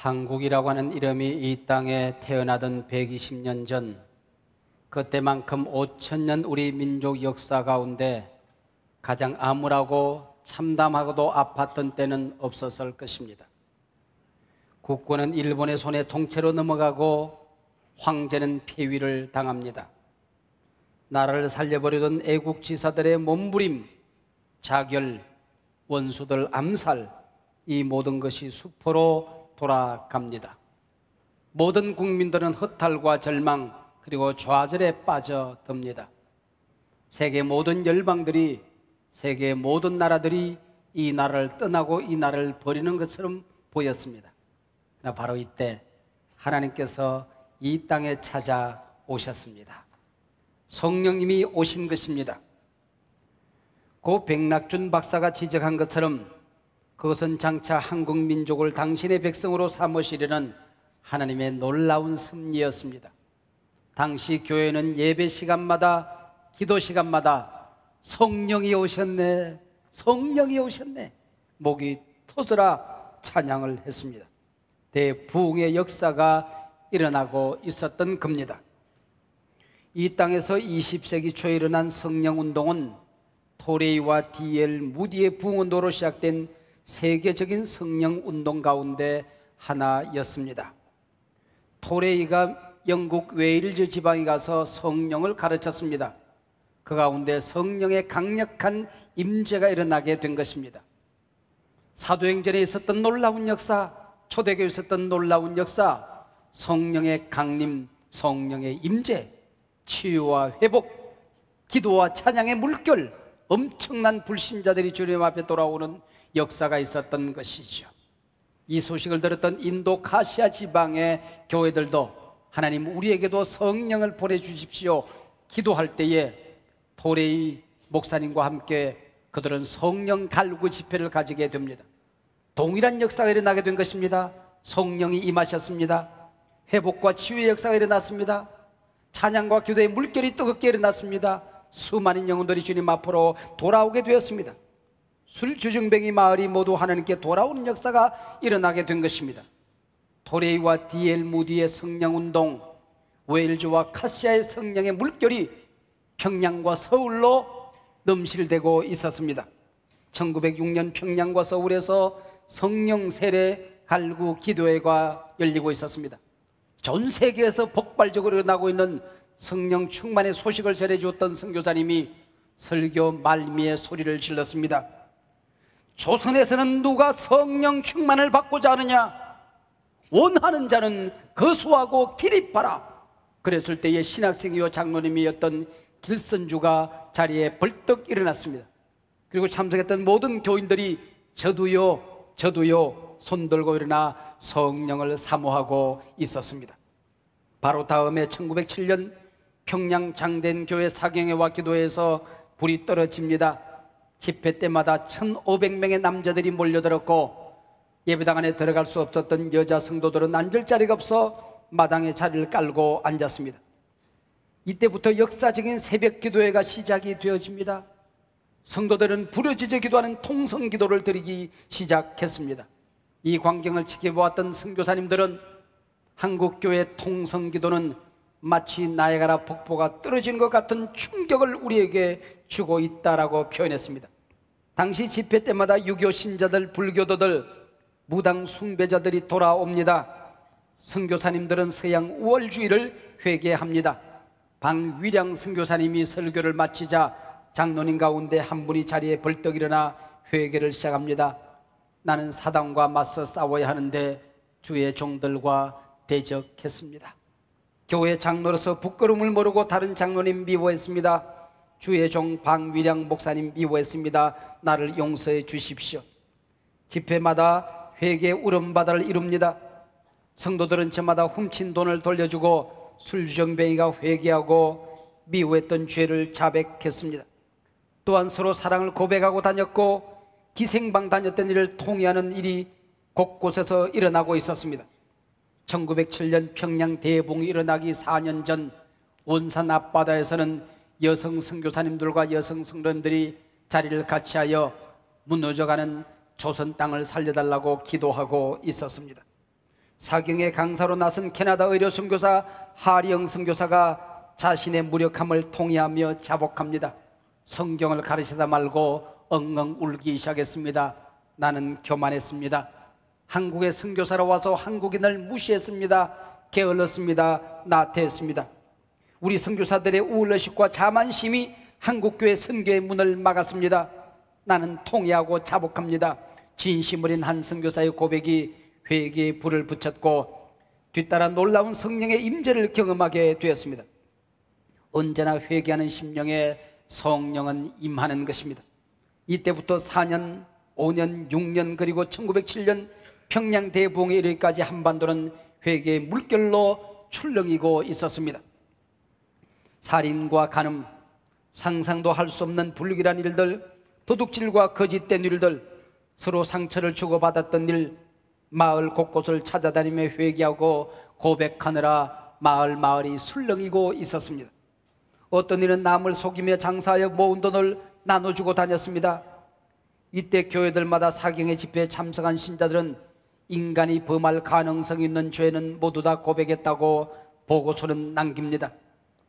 한국이라고 하는 이름이 이 땅에 태어나던 120년 전, 그때만큼 5천년 우리 민족 역사 가운데 가장 암울하고 참담하고도 아팠던 때는 없었을 것입니다. 국군은 일본의 손에 통째로 넘어가고 황제는 폐위를 당합니다. 나라를 살려버리던 애국지사들의 몸부림, 자결, 원수들 암살, 이 모든 것이 수포로 돌아갑니다. 모든 국민들은 허탈과 절망 그리고 좌절에 빠져듭니다. 세계 모든 열방들이, 세계 모든 나라들이 이 나라를 떠나고 이 나라를 버리는 것처럼 보였습니다. 그러나 바로 이때 하나님께서 이 땅에 찾아오셨습니다. 성령님이 오신 것입니다. 고 백낙준 박사가 지적한 것처럼 그것은 장차 한국 민족을 당신의 백성으로 삼으시려는 하나님의 놀라운 섭리였습니다. 당시 교회는 예배 시간마다, 기도 시간마다 성령이 오셨네, 성령이 오셨네, 목이 터져라 찬양을 했습니다. 대부흥의 역사가 일어나고 있었던 겁니다. 이 땅에서 20세기 초에 일어난 성령운동은 토레이와 D.L. 무디의 부흥운동으로 시작된 세계적인 성령운동 가운데 하나였습니다. 토레이가 영국 웨일즈 지방에 가서 성령을 가르쳤습니다. 그 가운데 성령의 강력한 임재가 일어나게 된 것입니다. 사도행전에 있었던 놀라운 역사, 초대교회에 있었던 놀라운 역사, 성령의 강림, 성령의 임재, 치유와 회복, 기도와 찬양의 물결, 엄청난 불신자들이 주님 앞에 돌아오는 역사가 있었던 것이죠. 이 소식을 들었던 인도 카시아 지방의 교회들도 하나님 우리에게도 성령을 보내주십시오 기도할 때에 토레이 목사님과 함께 그들은 성령 갈구 집회를 가지게 됩니다. 동일한 역사가 일어나게 된 것입니다. 성령이 임하셨습니다. 회복과 치유의 역사가 일어났습니다. 찬양과 기도의 물결이 뜨겁게 일어났습니다. 수많은 영혼들이 주님 앞으로 돌아오게 되었습니다. 술주정뱅이 마을이 모두 하나님께 돌아오는 역사가 일어나게 된 것입니다. 토레이와 D.L. 무디의 성령운동, 웨일즈와 카시아의 성령의 물결이 평양과 서울로 넘실대고 있었습니다. 1906년 평양과 서울에서 성령 세례 갈구 기도회가 열리고 있었습니다. 전 세계에서 폭발적으로 일어나고 있는 성령 충만의 소식을 전해주었던 선교사님이 설교 말미에 소리를 질렀습니다. 조선에서는 누가 성령 충만을 받고자 하느냐? 원하는 자는 거수하고 기립하라. 그랬을 때에 신학생이요 장로님이었던 길선주가 자리에 벌떡 일어났습니다. 그리고 참석했던 모든 교인들이 저도요, 저도요 손들고 일어나 성령을 사모하고 있었습니다. 바로 다음에 1907년 평양 장대교회 사경회와 기도회에서 불이 떨어집니다. 집회 때마다 1,500명의 남자들이 몰려들었고 예배당 안에 들어갈 수 없었던 여자 성도들은 앉을 자리가 없어 마당에 자리를 깔고 앉았습니다. 이때부터 역사적인 새벽 기도회가 시작이 되어집니다. 성도들은 부르짖어 기도하는 통성 기도를 드리기 시작했습니다. 이 광경을 지켜보았던 선교사님들은 한국교회 통성 기도는 마치 나야가라 폭포가 떨어지는 것 같은 충격을 우리에게 주고 있다라고 표현했습니다. 당시 집회 때마다 유교 신자들, 불교도들, 무당 숭배자들이 돌아옵니다. 선교사님들은 서양 우월주의를 회개합니다. 방위량 선교사님이 설교를 마치자 장로님 가운데 한 분이 자리에 벌떡 일어나 회개를 시작합니다. 나는 사단과 맞서 싸워야 하는데 주의 종들과 대적했습니다. 교회 장로로서 부끄러움을 모르고 다른 장로님 미워했습니다. 주의 종 방위량 목사님 미워했습니다. 나를 용서해 주십시오. 집회마다 회개 울음바다를 이룹니다. 성도들은 저마다 훔친 돈을 돌려주고 술주정뱅이가 회개하고 미워했던 죄를 자백했습니다. 또한 서로 사랑을 고백하고 다녔고 기생방 다녔던 일을 통회하는 일이 곳곳에서 일어나고 있었습니다. 1907년 평양 대봉이 일어나기 4년 전 원산 앞바다에서는 여성 선교사님들과 여성 성도님들이 자리를 같이하여 무너져가는 조선 땅을 살려달라고 기도하고 있었습니다. 사경의 강사로 나선 캐나다 의료 선교사 하리영 선교사가 자신의 무력함을 통회하며 자복합니다. 성경을 가르치다 말고 엉엉 울기 시작했습니다. 나는 교만했습니다. 한국의 선교사로 와서 한국인을 무시했습니다. 게을렀습니다. 나태했습니다. 우리 선교사들의 우울의식과 자만심이 한국교회 선교의 문을 막았습니다. 나는 통회하고 자복합니다. 진심 어린 한 선교사의 고백이 회개의 불을 붙였고 뒤따라 놀라운 성령의 임재를 경험하게 되었습니다. 언제나 회개하는 심령에 성령은 임하는 것입니다. 이때부터 4년, 5년, 6년 그리고 1907년 평양 대부흥에 이르기까지 한반도는 회개의 물결로 출렁이고 있었습니다. 살인과 간음, 상상도 할 수 없는 불길한 일들, 도둑질과 거짓된 일들, 서로 상처를 주고받았던 일, 마을 곳곳을 찾아다니며 회개하고 고백하느라 마을이 술렁이고 있었습니다. 어떤 이는 남을 속이며 장사하여 모은 돈을 나눠주고 다녔습니다. 이때 교회들마다 사경의 집회에 참석한 신자들은 인간이 범할 가능성이 있는 죄는 모두 다 고백했다고 보고서는 남깁니다.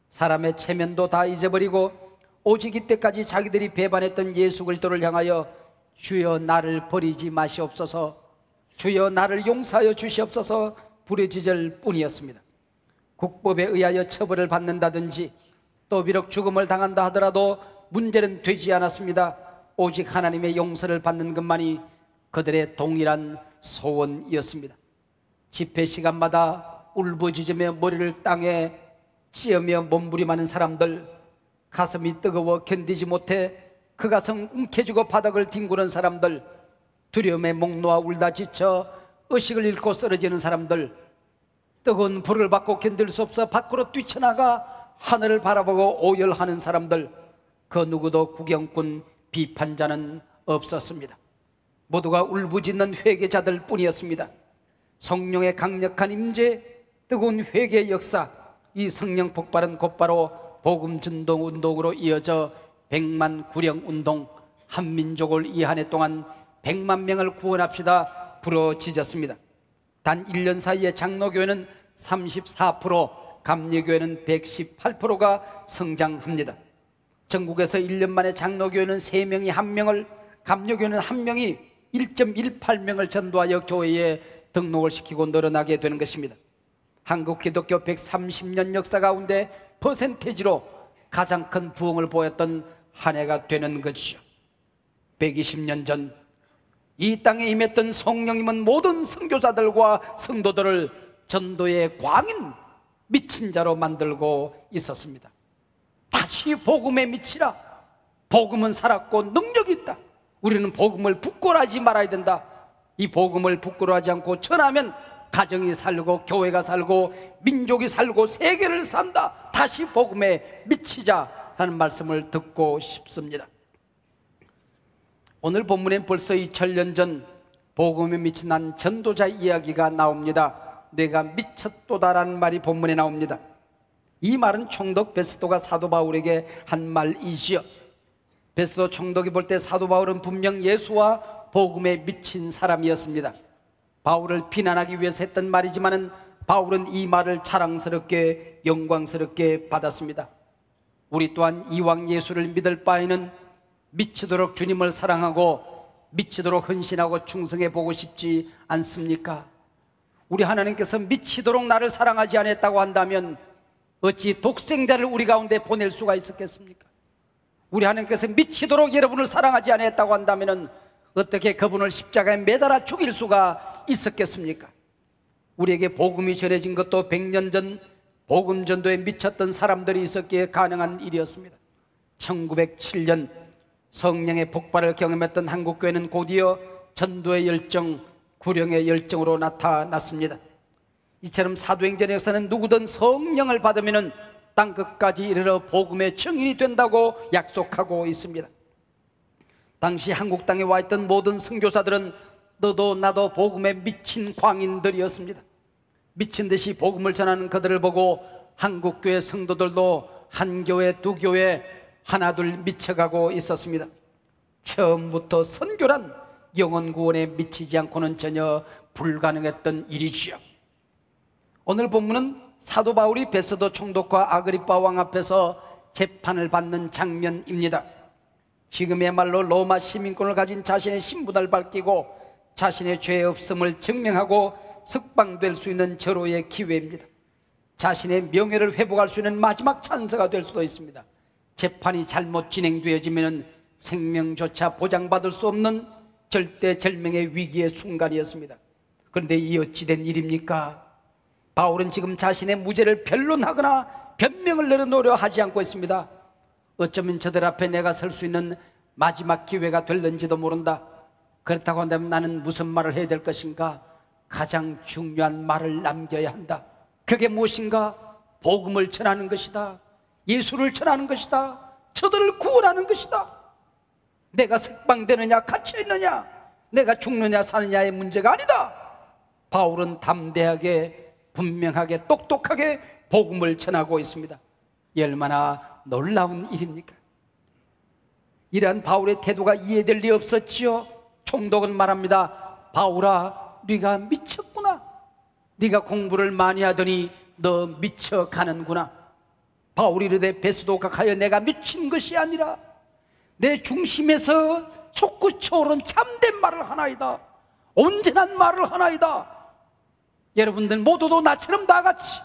사람의 체면도 다 잊어버리고 오직 이때까지 자기들이 배반했던 예수 그리스도를 향하여 주여 나를 버리지 마시옵소서, 주여 나를 용서하여 주시옵소서 부르짖을 뿐이었습니다. 국법에 의하여 처벌을 받는다든지 또 비록 죽음을 당한다 하더라도 문제는 되지 않았습니다. 오직 하나님의 용서를 받는 것만이 그들의 동일한 소원이었습니다. 집회 시간마다 울부짖으며 머리를 땅에 찧으며 몸부림하는 사람들, 가슴이 뜨거워 견디지 못해 그 가슴 움켜쥐고 바닥을 뒹구는 사람들, 두려움에 목 놓아 울다 지쳐 의식을 잃고 쓰러지는 사람들, 뜨거운 불을 받고 견딜 수 없어 밖으로 뛰쳐나가 하늘을 바라보고 오열하는 사람들, 그 누구도 구경꾼 비판자는 없었습니다. 모두가 울부짖는 회개자들 뿐이었습니다. 성령의 강력한 임재, 뜨거운 회개의 역사, 이 성령 폭발은 곧바로 복음 전도 운동으로 이어져 100만 구령 운동, 한민족을 이 한 해 동안 100만 명을 구원합시다 부러지졌습니다. 단 1년 사이에 장로교회는 34%, 감리교회는 118%가 성장합니다. 전국에서 1년 만에 장로교회는 3명이 1명을, 감리교회는 1명이 1.18명을 전도하여 교회에 등록을 시키고 늘어나게 되는 것입니다. 한국 기독교 130년 역사 가운데 퍼센테이지로 가장 큰 부흥을 보였던 한 해가 되는 것이죠. 120년 전 이 땅에 임했던 성령님은 모든 선교사들과 성도들을 전도의 광인, 미친 자로 만들고 있었습니다. 다시 복음에 미치라. 복음은 살았고 능력이 있다. 우리는 복음을 부끄러워하지 말아야 된다. 이 복음을 부끄러워하지 않고 전하면 가정이 살고 교회가 살고 민족이 살고 세계를 산다. 다시 복음에 미치자 하는 말씀을 듣고 싶습니다. 오늘 본문엔 벌써 2000년 전 복음에 미친 한 전도자 이야기가 나옵니다. 내가 미쳤도다라는 말이 본문에 나옵니다. 이 말은 총독 베스도가 사도 바울에게 한 말이지요. 베스도 총독이 볼 때 사도 바울은 분명 예수와 복음에 미친 사람이었습니다. 바울을 비난하기 위해서 했던 말이지만은 바울은 이 말을 자랑스럽게 영광스럽게 받았습니다. 우리 또한 이왕 예수를 믿을 바에는 미치도록 주님을 사랑하고 미치도록 헌신하고 충성해 보고 싶지 않습니까? 우리 하나님께서 미치도록 나를 사랑하지 않았다고 한다면 어찌 독생자를 우리 가운데 보낼 수가 있었겠습니까? 우리 하나님께서 미치도록 여러분을 사랑하지 않았다고 한다면 어떻게 그분을 십자가에 매달아 죽일 수가 있었겠습니까? 우리에게 복음이 전해진 것도 100년 전 복음 전도에 미쳤던 사람들이 있었기에 가능한 일이었습니다. 1907년 성령의 폭발을 경험했던 한국교회는 곧이어 전도의 열정, 구령의 열정으로 나타났습니다. 이처럼 사도행전의 역사는 누구든 성령을 받으면 땅끝까지 이르러 복음의 증인이 된다고 약속하고 있습니다. 당시 한국 땅에 와 있던 모든 선교사들은 너도 나도 복음에 미친 광인들이었습니다. 미친 듯이 복음을 전하는 그들을 보고 한국교회 성도들도 한 교회, 두 교회, 하나둘 미쳐가고 있었습니다. 처음부터 선교란 영혼 구원에 미치지 않고는 전혀 불가능했던 일이지요. 오늘 본문은 사도 바울이 베스도 총독과 아그리빠 왕 앞에서 재판을 받는 장면입니다. 지금의말로 로마 시민권을 가진 자신의 신분을 밝히고 자신의 죄 없음을 증명하고 석방될 수 있는 절호의 기회입니다. 자신의 명예를 회복할 수 있는 마지막 찬스가 될 수도 있습니다. 재판이 잘못 진행되어지면 생명조차 보장받을 수 없는 절대절명의 위기의 순간이었습니다. 그런데 이 어찌된 일입니까? 바울은 지금 자신의 무죄를 변론하거나 변명을 내려놓으려 하지 않고 있습니다. 어쩌면 저들 앞에 내가 설 수 있는 마지막 기회가 될는지도 모른다. 그렇다고 한다면 나는 무슨 말을 해야 될 것인가? 가장 중요한 말을 남겨야 한다. 그게 무엇인가? 복음을 전하는 것이다. 예수를 전하는 것이다. 저들을 구원하는 것이다. 내가 석방되느냐 갇혀있느냐, 내가 죽느냐 사느냐의 문제가 아니다. 바울은 담대하게, 분명하게, 똑똑하게 복음을 전하고 있습니다. 이 얼마나 놀라운 일입니까? 이러한 바울의 태도가 이해될 리 없었지요. 총독은 말합니다. 바울아, 네가 미쳤구나. 네가 공부를 많이 하더니 너 미쳐가는구나. 바울이 이르되 베스도 각하여 내가 미친 것이 아니라 내 중심에서 솟구쳐오른 참된 말을 하나이다. 온전한 말을 하나이다. 여러분들 모두도 나처럼 다같이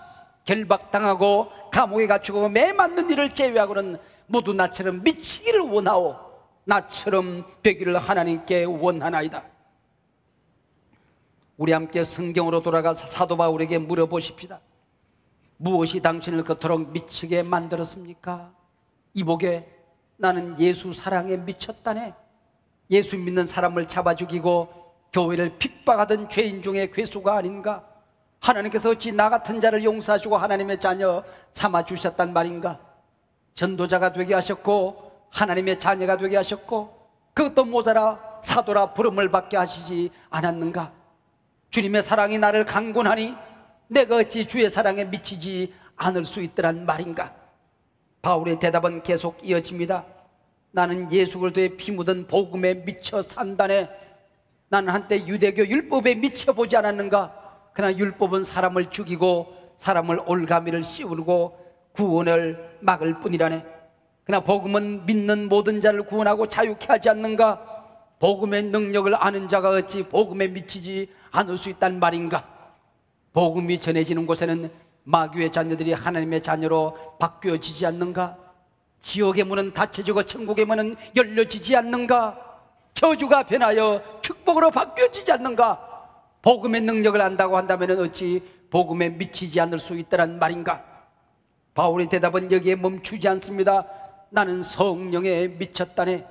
결박당하고 감옥에 갇히고 매 맞는 일을 제외하고는 모두 나처럼 미치기를 원하오. 나처럼 되기를 하나님께 원하나이다. 우리 함께 성경으로 돌아가서 사도 바울에게 물어보십시다. 무엇이 당신을 그토록 미치게 만들었습니까? 이보게, 나는 예수 사랑에 미쳤다네. 예수 믿는 사람을 잡아 죽이고 교회를 핍박하던 죄인 중에 괴수가 아닌가? 하나님께서 어찌 나 같은 자를 용서하시고 하나님의 자녀 삼아주셨단 말인가? 전도자가 되게 하셨고 하나님의 자녀가 되게 하셨고 그것도 모자라 사도라 부름을 받게 하시지 않았는가? 주님의 사랑이 나를 강권하니 내가 어찌 주의 사랑에 미치지 않을 수 있더란 말인가? 바울의 대답은 계속 이어집니다. 나는 예수 그리스도의 피 묻은 복음에 미쳐 산다네. 나는 한때 유대교 율법에 미쳐보지 않았는가? 그러나 율법은 사람을 죽이고 사람을 올가미를 씌우고 구원을 막을 뿐이라네. 그러나 복음은 믿는 모든 자를 구원하고 자유케 하지 않는가? 복음의 능력을 아는 자가 어찌 복음에 미치지 않을 수 있단 말인가? 복음이 전해지는 곳에는 마귀의 자녀들이 하나님의 자녀로 바뀌어지지 않는가? 지옥의 문은 닫혀지고 천국의 문은 열려지지 않는가? 저주가 변하여 축복으로 바뀌어지지 않는가? 복음의 능력을 안다고 한다면 어찌 복음에 미치지 않을 수 있다란 말인가? 바울의 대답은 여기에 멈추지 않습니다. 나는 성령에 미쳤다네.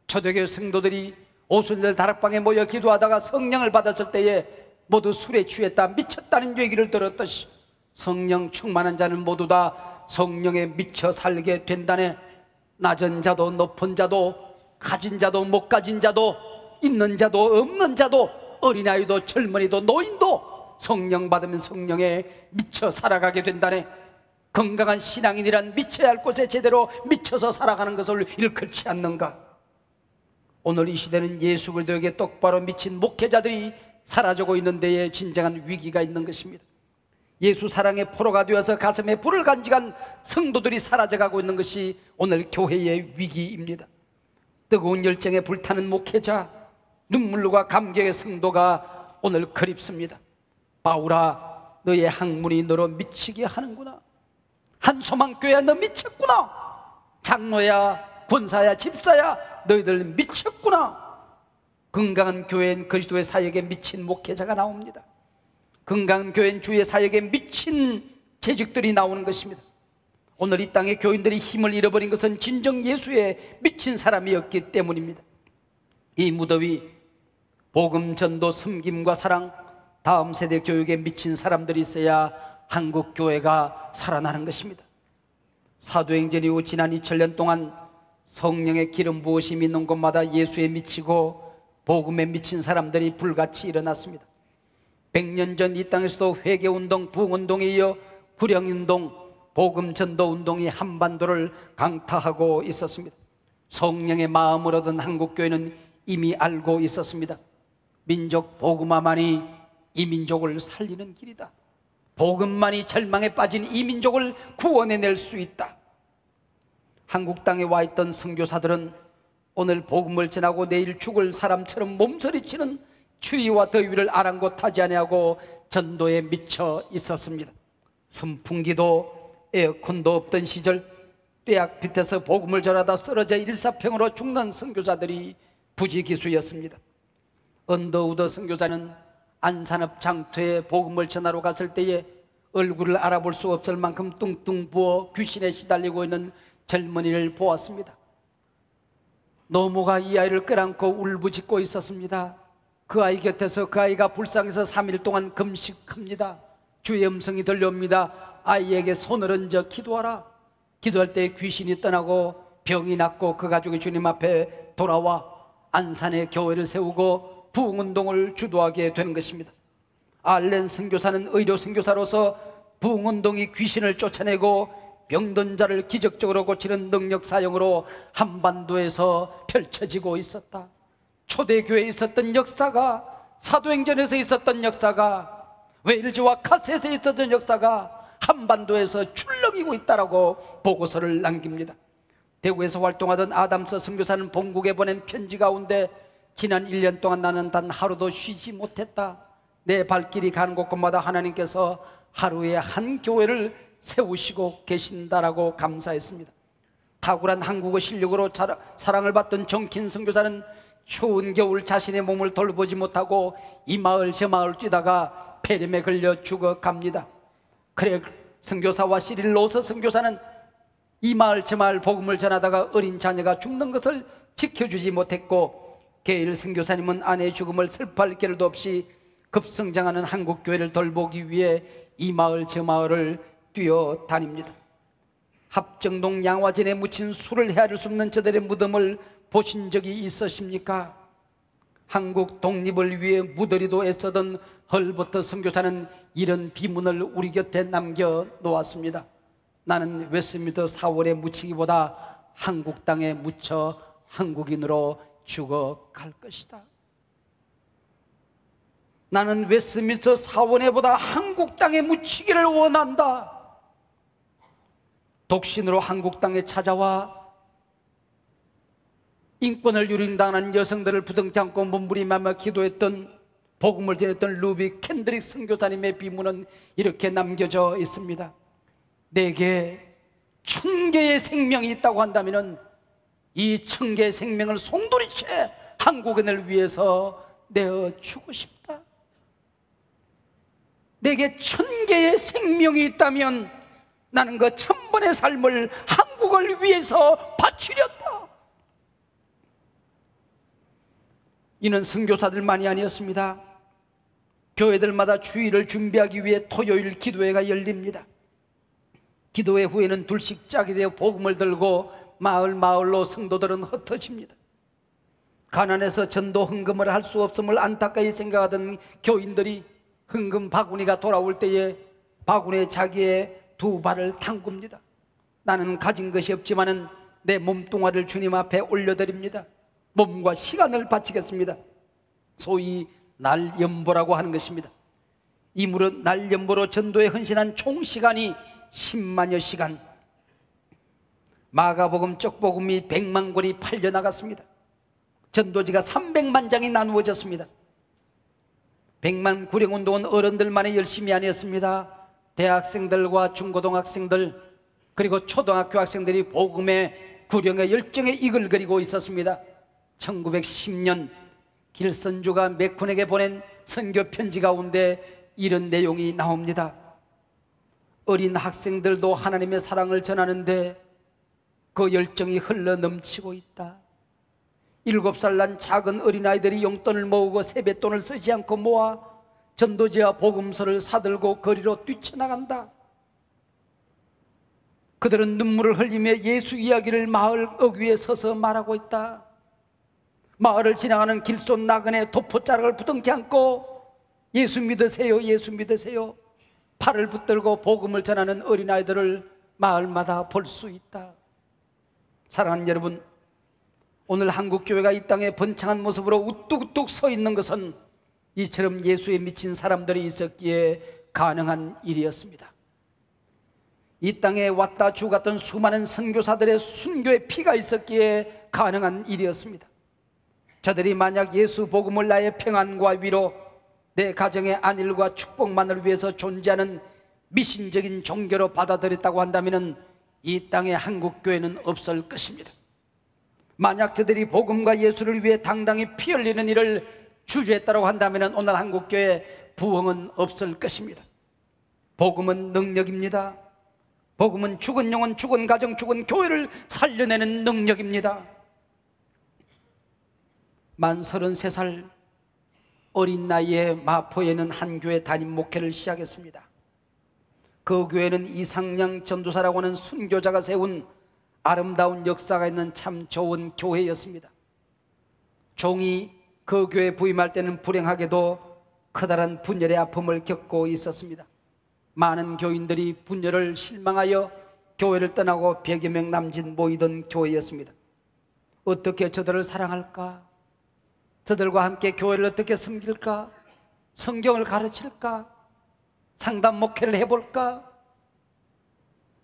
초대교회 성도들이 오순절 다락방에 모여 기도하다가 성령을 받았을 때에 모두 술에 취했다 미쳤다는 얘기를 들었듯이 성령 충만한 자는 모두 다 성령에 미쳐 살게 된다네. 낮은 자도 높은 자도 가진 자도 못 가진 자도 있는 자도 없는 자도 어린아이도 젊은이도 노인도 성령 받으면 성령에 미쳐 살아가게 된다네. 건강한 신앙인이란 미쳐야 할 곳에 제대로 미쳐서 살아가는 것을 일컬지 않는가? 오늘 이 시대는 예수 그리스도에게 똑바로 미친 목회자들이 사라지고 있는 데에 진정한 위기가 있는 것입니다. 예수 사랑의 포로가 되어서 가슴에 불을 간직한 성도들이 사라져가고 있는 것이 오늘 교회의 위기입니다. 뜨거운 열정에 불타는 목회자, 눈물과 감격의 성도가 오늘 그립습니다. 바울아, 너의 학문이 너로 미치게 하는구나. 한소망교회야, 너 미쳤구나. 장로야, 권사야, 집사야, 너희들 미쳤구나. 건강한 교회엔 그리스도의 사역에 미친 목회자가 나옵니다. 건강한 교회엔 주의 사역에 미친 재직들이 나오는 것입니다. 오늘 이 땅의 교인들이 힘을 잃어버린 것은 진정 예수에 미친 사람이었기 때문입니다. 이 무더위, 복음 전도 섬김과 사랑, 다음 세대 교육에 미친 사람들이 있어야 한국 교회가 살아나는 것입니다. 사도행전 이후 지난 2000년 동안 성령의 기름 부으심이 있는 곳마다 예수에 미치고 복음에 미친 사람들이 불같이 일어났습니다. 100년 전 이 땅에서도 회개운동, 부흥운동에 이어 불영운동, 복음전도운동이 한반도를 강타하고 있었습니다. 성령의 마음을 얻은 한국교회는 이미 알고 있었습니다. 민족 복음화만이 이 민족을 살리는 길이다. 복음만이 절망에 빠진 이 민족을 구원해낼 수 있다. 한국 땅에 와 있던 선교사들은 오늘 복음을 전하고 내일 죽을 사람처럼 몸서리치는 추위와 더위를 아랑곳하지 아니하고 전도에 미쳐 있었습니다. 선풍기도 에어컨도 없던 시절 뙤약 밑에서 복음을 전하다 쓰러져 일사병으로 죽는 선교사들이 부지기수였습니다. 언더우드 선교사는 안산읍 장터에 복음을 전하러 갔을 때에 얼굴을 알아볼 수 없을 만큼 뚱뚱 부어 귀신에 시달리고 있는 젊은이를 보았습니다. 노모가 이 아이를 끌안고 울부짖고 있었습니다. 그 아이 곁에서 그 아이가 불쌍해서 3일 동안 금식합니다. 주의 음성이 들려옵니다. 아이에게 손을 얹어 기도하라. 기도할 때 귀신이 떠나고 병이 낫고 그 가족이 주님 앞에 돌아와 안산에 교회를 세우고 부흥운동을 주도하게 되는 것입니다. 알렌 선교사는 의료 선교사로서 부흥운동이 귀신을 쫓아내고 병든 자를 기적적으로 고치는 능력 사용으로 한반도에서 펼쳐지고 있었다. 초대교회에 있었던 역사가, 사도행전에서 있었던 역사가, 웨일즈와 카셋에 있었던 역사가 한반도에서 출렁이고 있다라고 보고서를 남깁니다. 대구에서 활동하던 아담스 선교사는 본국에 보낸 편지 가운데 지난 1년 동안 나는 단 하루도 쉬지 못했다. 내 발길이 가는 곳곳마다 하나님께서 하루에 한 교회를 세우시고 계신다라고 감사했습니다. 탁월한 한국어 실력으로 사랑을 받던 정킨 선교사는 추운 겨울 자신의 몸을 돌보지 못하고 이 마을 저 마을 뛰다가 폐렴에 걸려 죽어갑니다. 그래 선교사와 시릴로서 선교사는 이 마을 저 마을 복음을 전하다가 어린 자녀가 죽는 것을 지켜주지 못했고, 게일 선교사님은 아내의 죽음을 슬퍼할 겨를도 없이 급성장하는 한국 교회를 돌보기 위해 이 마을 저 마을을 뛰어다닙니다. 합정동 양화진에 묻힌 술을 헤아릴 수 없는 저들의 무덤을 보신 적이 있으십니까? 한국 독립을 위해 무더리도 애쓰던 헐버트 선교사는 이런 비문을 우리 곁에 남겨놓았습니다. 나는 웨스트민스터 사월에 묻히기보다 한국 땅에 묻혀 한국인으로 죽어갈 것이다. 나는 웨스트민스터 사원에보다 한국 땅에 묻히기를 원한다. 독신으로 한국 땅에 찾아와 인권을 유린당한 여성들을 부둥켜 안고 몸부림하며 기도했던, 복음을 전했던 루비 캔드릭 선교사님의 비문은 이렇게 남겨져 있습니다. 내게 1000개의 생명이 있다고 한다면 이 1000개의 생명을 송두리째 한국인을 위해서 내어주고 싶다. 내게 1000개의 생명이 있다면 나는 그 1000번의 삶을 한국을 위해서 바치렸다. 이는 선교사들만이 아니었습니다. 교회들마다 주일을 준비하기 위해 토요일 기도회가 열립니다. 기도회 후에는 둘씩 짝이 되어 복음을 들고 마을 마을로 성도들은 흩어집니다. 가난해서 전도 헌금을 할 수 없음을 안타까이 생각하던 교인들이 헌금 바구니가 돌아올 때에 바구니에 자기의 2발을 담굽니다. 나는 가진 것이 없지만은 내 몸뚱아리를 주님 앞에 올려드립니다. 몸과 시간을 바치겠습니다. 소위 날연보라고 하는 것입니다. 이 무릇 날연보로 전도에 헌신한 총 시간이 10만여 시간, 마가복음 쪽복음이 100만 권이 팔려나갔습니다. 전도지가 300만 장이 나누어졌습니다. 100만 구령운동은 어른들만의 열심이 아니었습니다. 대학생들과 중고등학생들 그리고 초등학교 학생들이 복음의 구령의 열정에 이글거리고 있었습니다. 1910년 길선주가 맥쿤에게 보낸 선교 편지 가운데 이런 내용이 나옵니다. 어린 학생들도 하나님의 사랑을 전하는데 그 열정이 흘러 넘치고 있다. 7살 난 작은 어린아이들이 용돈을 모으고 세뱃돈을 쓰지 않고 모아 전도지와 복음서를 사들고 거리로 뛰쳐나간다. 그들은 눈물을 흘리며 예수 이야기를 마을 어귀에 서서 말하고 있다. 마을을 지나가는 길속 나그네 도포자락을 부둥켜 안고 예수 믿으세요, 예수 믿으세요 팔을 붙들고 복음을 전하는 어린아이들을 마을마다 볼 수 있다. 사랑하는 여러분, 오늘 한국교회가 이 땅에 번창한 모습으로 우뚝우뚝 서 있는 것은 이처럼 예수에 미친 사람들이 있었기에 가능한 일이었습니다. 이 땅에 왔다 죽었던 수많은 선교사들의 순교의 피가 있었기에 가능한 일이었습니다. 저들이 만약 예수 복음을 나의 평안과 위로, 내 가정의 안일과 축복만을 위해서 존재하는 미신적인 종교로 받아들였다고 한다면 이 땅에 한국교회는 없을 것입니다. 만약 저들이 복음과 예수를 위해 당당히 피 흘리는 일을 주저했다고 한다면 오늘 한국교회 부흥은 없을 것입니다. 복음은 능력입니다. 복음은 죽은 영혼, 죽은 가정, 죽은 교회를 살려내는 능력입니다. 만 33살 어린 나이에 마포에는 한 교회 담임 목회를 시작했습니다. 그 교회는 이상양 전도사라고 하는 순교자가 세운 아름다운 역사가 있는 참 좋은 교회였습니다. 종이 그 교회에 부임할 때는 불행하게도 커다란 분열의 아픔을 겪고 있었습니다. 많은 교인들이 분열을 실망하여 교회를 떠나고 100여 명 남짓 모이던 교회였습니다. 어떻게 저들을 사랑할까? 저들과 함께 교회를 어떻게 섬길까? 성경을 가르칠까? 상담 목회를 해볼까?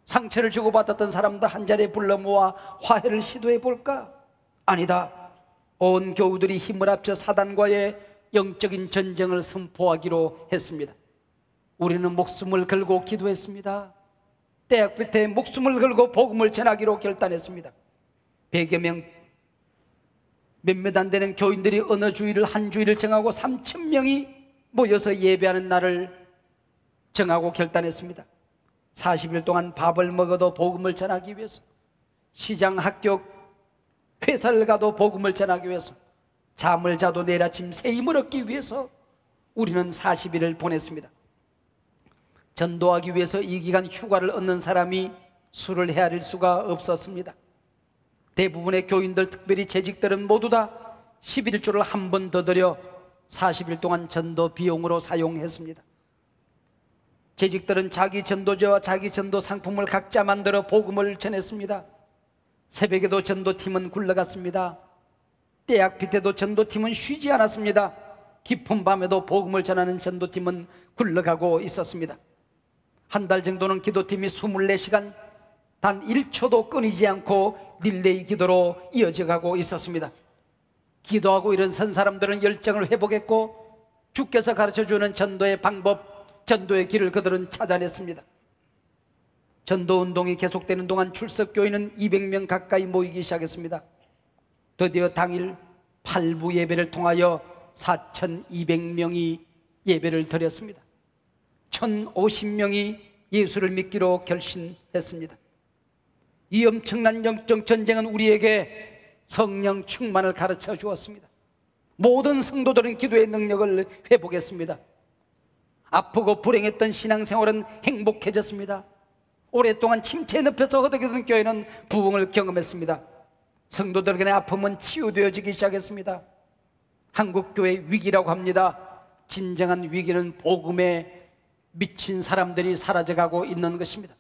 상처를 주고받았던 사람들 한 자리에 불러 모아 화해를 시도해볼까? 아니다. 온 교우들이 힘을 합쳐 사단과의 영적인 전쟁을 선포하기로 했습니다. 우리는 목숨을 걸고 기도했습니다. 대학부터 목숨을 걸고 복음을 전하기로 결단했습니다. 100여 명 몇몇 안 되는 교인들이 어느 주일을 한 주일을 정하고 3,000명이 모여서 예배하는 날을 정하고 결단했습니다. 40일 동안 밥을 먹어도 복음을 전하기 위해서, 시장, 학교, 회사를 가도 복음을 전하기 위해서, 잠을 자도 내일 아침 새 힘을 얻기 위해서 우리는 40일을 보냈습니다. 전도하기 위해서 이 기간 휴가를 얻는 사람이 수를 헤아릴 수가 없었습니다. 대부분의 교인들, 특별히 재직들은 모두 다 11조를 한 번 더 들여 40일 동안 전도 비용으로 사용했습니다. 재직들은 자기 전도제와 자기 전도 상품을 각자 만들어 복음을 전했습니다. 새벽에도 전도팀은 굴러갔습니다. 때약 빛에도 전도팀은 쉬지 않았습니다. 깊은 밤에도 복음을 전하는 전도팀은 굴러가고 있었습니다. 한 달 정도는 기도팀이 24시간 단 1초도 끊이지 않고 릴레이 기도로 이어져 가고 있었습니다. 기도하고 일어선 사람들은 열정을 회복했고 주께서 가르쳐주는 전도의 방법, 전도의 길을 그들은 찾아냈습니다. 전도운동이 계속되는 동안 출석교인은 200명 가까이 모이기 시작했습니다. 드디어 당일 8부 예배를 통하여 4,200명이 예배를 드렸습니다. 1,050명이 예수를 믿기로 결심했습니다. 이 엄청난 영적 전쟁은 우리에게 성령 충만을 가르쳐 주었습니다. 모든 성도들은 기도의 능력을 회복했습니다. 아프고 불행했던 신앙생활은 행복해졌습니다. 오랫동안 침체에 눕혀서 허덕이던 교회는 부흥을 경험했습니다. 성도들의 아픔은 치유되어지기 시작했습니다. 한국교회 위기라고 합니다. 진정한 위기는 복음에 미친 사람들이 사라져가고 있는 것입니다.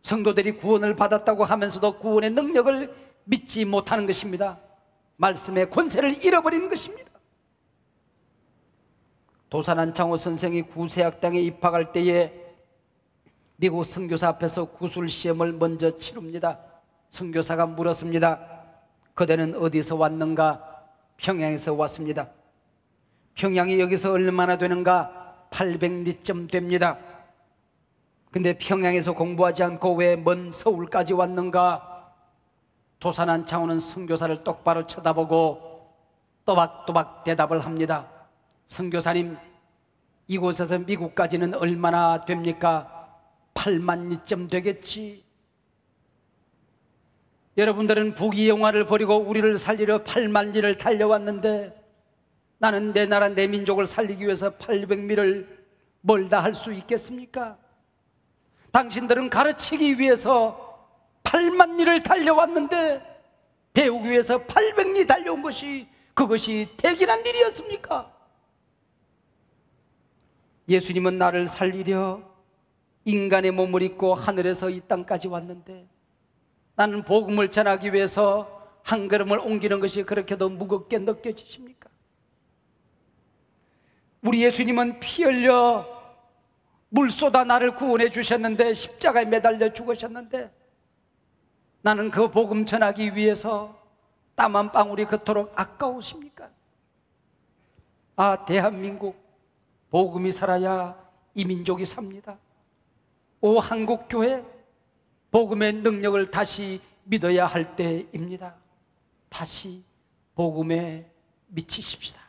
성도들이 구원을 받았다고 하면서도 구원의 능력을 믿지 못하는 것입니다. 말씀의 권세를 잃어버린 것입니다. 도산한 장호 선생이 구세학당에 입학할 때에 미국 선교사 앞에서 구술 시험을 먼저 치릅니다. 선교사가 물었습니다. 그대는 어디서 왔는가? 평양에서 왔습니다. 평양이 여기서 얼마나 되는가? 800리쯤 됩니다. 근데 평양에서 공부하지 않고 왜 먼 서울까지 왔는가? 도산한 장호는 선교사를 똑바로 쳐다보고 또박또박 대답을 합니다. 선교사님, 이곳에서 미국까지는 얼마나 됩니까? 8만 리쯤 되겠지. 여러분들은 부귀영화를 버리고 우리를 살리려 8만 리를 달려왔는데 나는 내 나라 내 민족을 살리기 위해서 800미를 멀다 할 수 있겠습니까? 당신들은 가르치기 위해서 8만 리를 달려왔는데 배우기 위해서 800리 달려온 것이 그것이 대견한 일이었습니까? 예수님은 나를 살리려 인간의 몸을 입고 하늘에서 이 땅까지 왔는데 나는 복음을 전하기 위해서 한 걸음을 옮기는 것이 그렇게도 무겁게 느껴지십니까? 우리 예수님은 피 흘려 물 쏟아 나를 구원해 주셨는데, 십자가에 매달려 죽으셨는데, 나는 그 복음 전하기 위해서 땀 한 방울이 그토록 아까우십니까? 아, 대한민국, 복음이 살아야 이 민족이 삽니다. 오 한국교회, 복음의 능력을 다시 믿어야 할 때입니다. 다시 복음에 미치십시다.